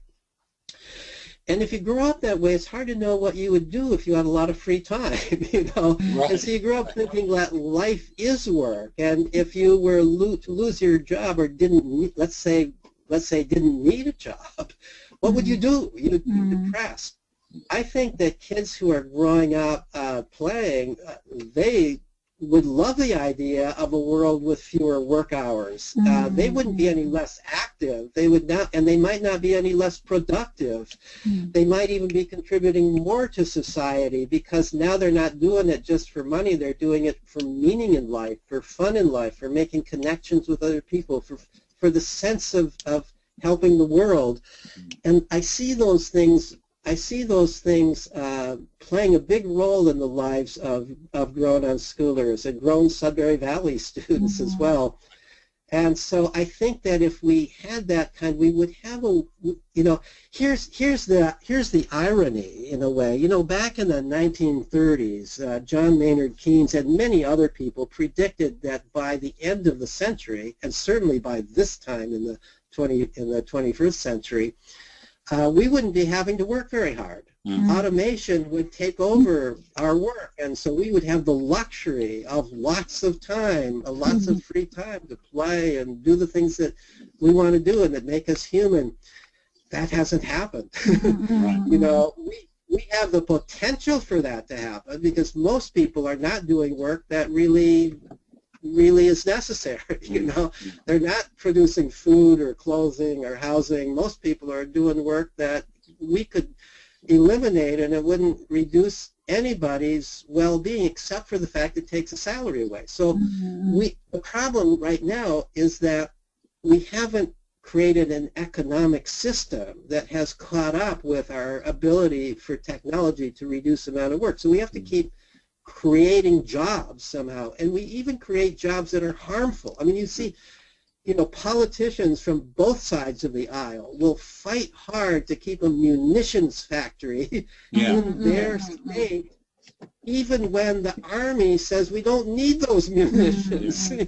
And if you grow up that way, it's hard to know what you would do if you had a lot of free time, Right. And so you grow up thinking that life is work, and if you were to lose your job or let's say didn't need a job, what would you do? You'd be depressed. I think that kids who are growing up playing, they would love the idea of a world with fewer work hours. They wouldn't be any less active. They would not, and they might not be any less productive. They might even be contributing more to society because now they're not doing it just for money. They're doing it for meaning in life, for fun in life, for making connections with other people, for the sense of helping the world. And I see those things playing a big role in the lives of grown unschoolers and grown Sudbury Valley students as well. And so I think that if we had that kind, we would have a, here's the irony in a way. Back in the 1930s, John Maynard Keynes and many other people predicted that by the end of the century, and certainly by this time in the 21st century, we wouldn't be having to work very hard. Automation would take over our work, and so we would have the luxury of lots of time, lots of free time to play and do the things that we want to do and that make us human. That hasn't happened. We have the potential for that to happen because most people are not doing work that really is necessary. They're not producing food or clothing or housing. Most people are doing work that we could eliminate, and it wouldn't reduce anybody's well-being except for the fact it takes a salary away. So the problem right now is that we haven't created an economic system that has caught up with our ability for technology to reduce the amount of work. So we have to keep creating jobs somehow, and we even create jobs that are harmful. I mean, you see, politicians from both sides of the aisle will fight hard to keep a munitions factory in their state, even when the army says we don't need those munitions. We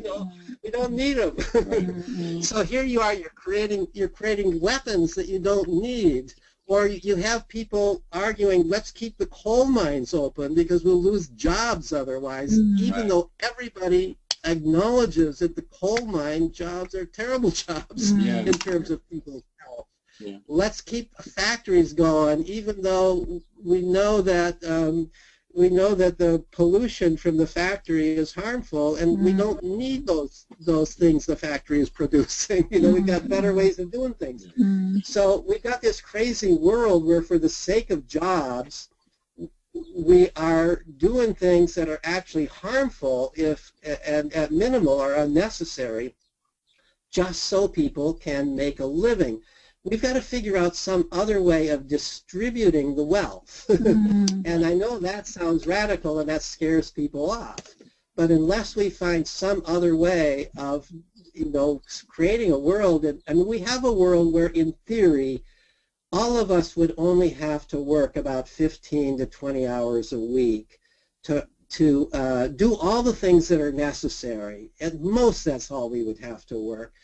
don't need them. So here you are, you're creating weapons that you don't need. Or you have people arguing, let's keep the coal mines open because we'll lose jobs otherwise, even though everybody acknowledges that the coal mine jobs are terrible jobs in terms of people's health. Let's keep factories going, even though we know that the pollution from the factory is harmful, and we don't need those things the factory is producing. We've got better ways of doing things. So we've got this crazy world where, for the sake of jobs, we are doing things that are actually harmful and at minimal are unnecessary, just so people can make a living. We've got to figure out some other way of distributing the wealth. And I know that sounds radical and that scares people off. But unless we find some other way of, creating a world, we have a world where, in theory, all of us would only have to work about 15 to 20 hours a week to do all the things that are necessary. At most, that's all we would have to work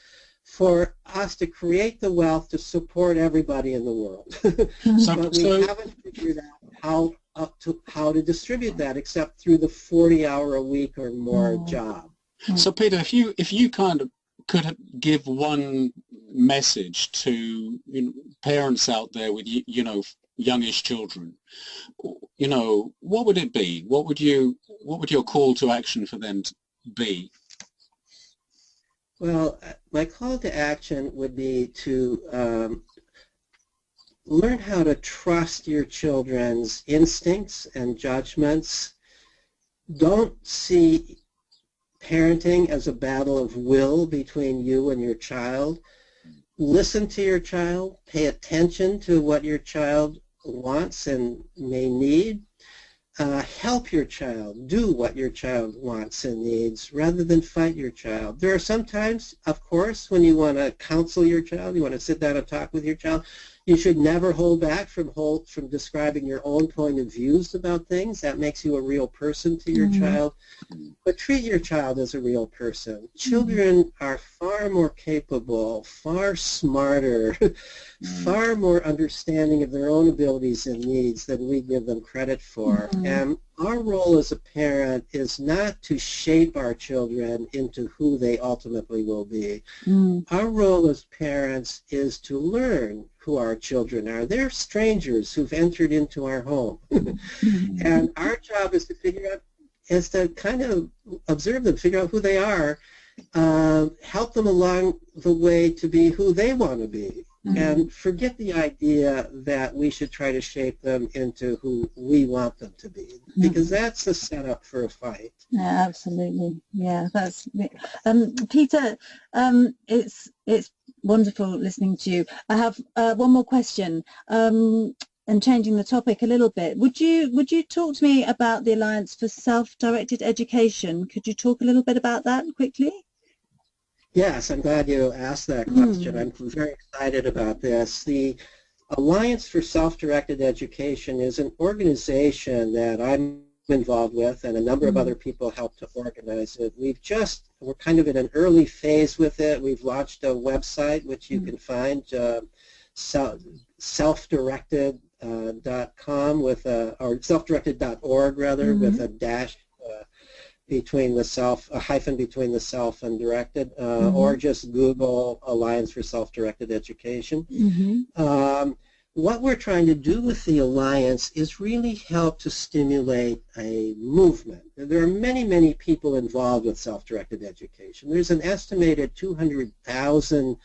for us to create the wealth to support everybody in the world. But we haven't figured out how to distribute that except through the 40-hour-a-week or more job. So Peter, if you kind of could give one message to parents out there with youngish children, what would it be? What would your call to action for them be? Well, my call to action would be to learn how to trust your children's instincts and judgments. Don't see parenting as a battle of will between you and your child. Listen to your child. Pay attention to what your child wants and may need. Help your child. Do what your child wants and needs rather than fight your child. There are some times, of course, when you want to counsel your child, you want to sit down and talk with your child. You should never hold back from describing your own point of views about things. That makes you a real person to your child. But treat your child as a real person. Children are far more capable, far smarter, far more understanding of their own abilities and needs than we give them credit for. And our role as a parent is not to shape our children into who they ultimately will be. Our role as parents is to learn who our children are. They're strangers who've entered into our home. And our job is to kind of observe them, figure out who they are, help them along the way to be who they want to be. And forget the idea that we should try to shape them into who we want them to be, because that's the setup for a fight. Yeah, absolutely. Yeah, that's Peter. It's wonderful listening to you. I have one more question. and changing the topic a little bit, would you talk to me about the Alliance for Self-Directed Education? Could you talk a little bit about that quickly? Yes, I'm glad you asked that question. I'm very excited about this. The Alliance for Self-Directed Education is an organization that I'm involved with, and a number of other people helped to organize it. We're kind of in an early phase with it. We've launched a website which you can find, selfdirected.com or selfdirected.org rather, with a dash between the self, a hyphen between the self and directed, or just Google Alliance for Self-Directed Education. What we're trying to do with the Alliance is really help to stimulate a movement. There are many, many people involved with self-directed education. There's an estimated 200,000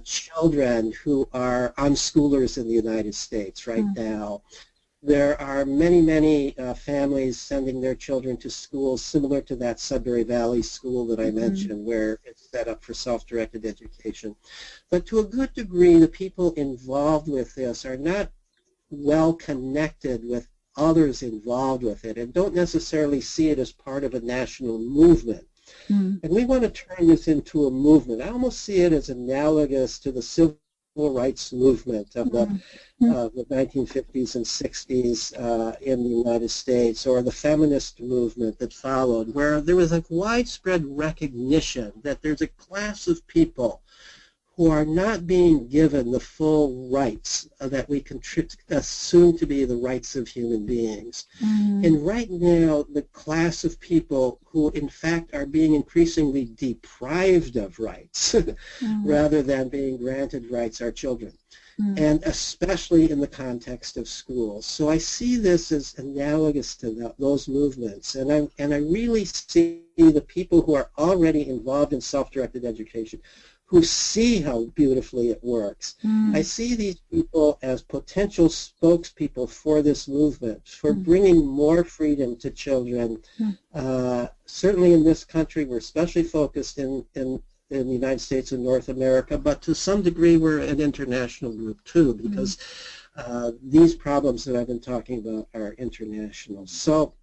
children who are unschoolers in the United States right now. There are many, many families sending their children to schools similar to that Sudbury Valley school that I mentioned, where it's set up for self-directed education. But to a good degree, the people involved with this are not well connected with others involved with it and don't necessarily see it as part of a national movement. And we want to turn this into a movement. I almost see it as analogous to the civil rights movement of the 1950s and 60s in the United States, or the feminist movement that followed, where there was a widespread recognition that there's a class of people who are not being given the full rights that we can assume to be the rights of human beings. And right now, the class of people who, in fact, are being increasingly deprived of rights rather than being granted rights are children, and especially in the context of schools. So I see this as analogous to those movements, and I really see the people who are already involved in self-directed education, who see how beautifully it works. I see these people as potential spokespeople for this movement, for bringing more freedom to children. Certainly in this country, we're especially focused in the United States and North America, but to some degree we're an international group too, because these problems that I've been talking about are international. So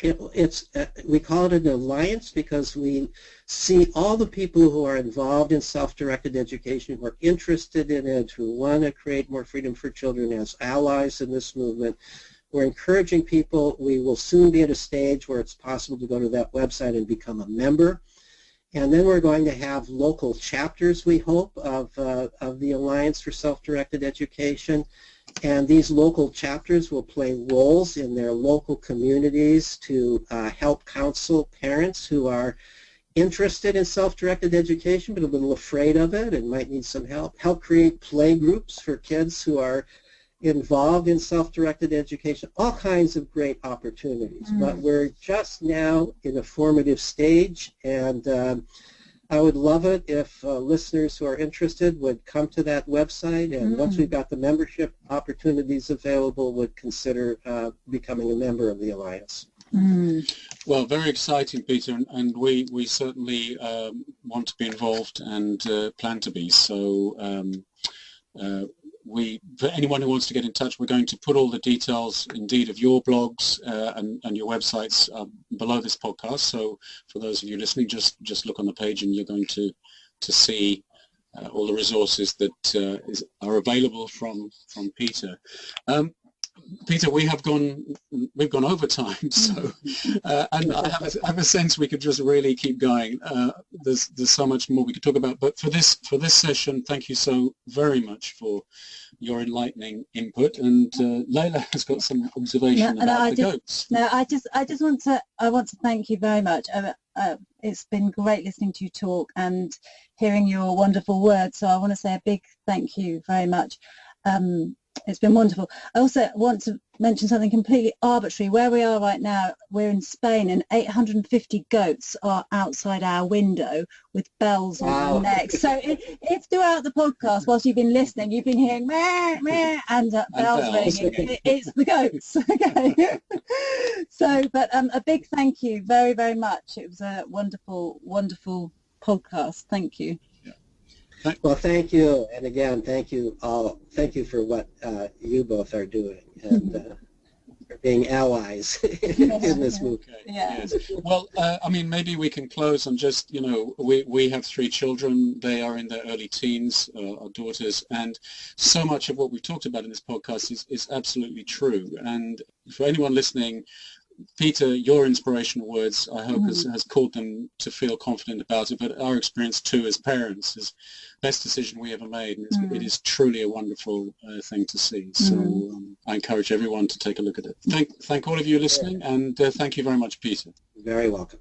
we call it an alliance because we see all the people who are involved in self-directed education, who are interested in it, who want to create more freedom for children as allies in this movement. We're encouraging people. We will soon be at a stage where it's possible to go to that website and become a member. And then we're going to have local chapters, we hope, of the Alliance for Self-Directed Education. And these local chapters will play roles in their local communities to help counsel parents who are interested in self-directed education but a little afraid of it and might need some help create play groups for kids who are involved in self-directed education, all kinds of great opportunities. But we're just now in a formative stage, and I would love it if listeners who are interested would come to that website, and once we've got the membership opportunities available, would consider becoming a member of the Alliance. Well, very exciting, Peter, and we certainly want to be involved and plan to be. So for anyone who wants to get in touch, we're going to put all the details, indeed, of your blogs and your websites below this podcast. So for those of you listening, just look on the page and you're going to see all the resources that are available from Peter. Peter, we've gone over time, so and I have a sense we could just really keep going. There's so much more we could talk about, but for this session, thank you so very much for your enlightening input. And Layla has got some observation about the goats. No, I just want to thank you very much. It's been great listening to you talk and hearing your wonderful words. So I want to say a big thank you very much. It's been wonderful. I also want to mention something completely arbitrary. Where we are right now, we're in Spain, and 850 goats are outside our window with bells on their necks. So if throughout the podcast, whilst you've been listening, you've been hearing meh, meh, and bells ringing, it's the goats. Okay. So, but a big thank you very, very much. It was a wonderful, wonderful podcast. Thank you. Well, thank you, and again, thank you all. Thank you for what you both are doing, and for being allies in this movement. Okay. Yeah. Yes. Well, I mean, maybe we can close on just, we have 3 children. They are in their early teens, our daughters, and so much of what we've talked about in this podcast is absolutely true. And for anyone listening, Peter, your inspirational words, I hope, has caused them to feel confident about it. But our experience too as parents is the best decision we ever made. And it is truly a wonderful thing to see. So I encourage everyone to take a look at it. Thank all of you listening, and thank you very much, Peter. Very welcome.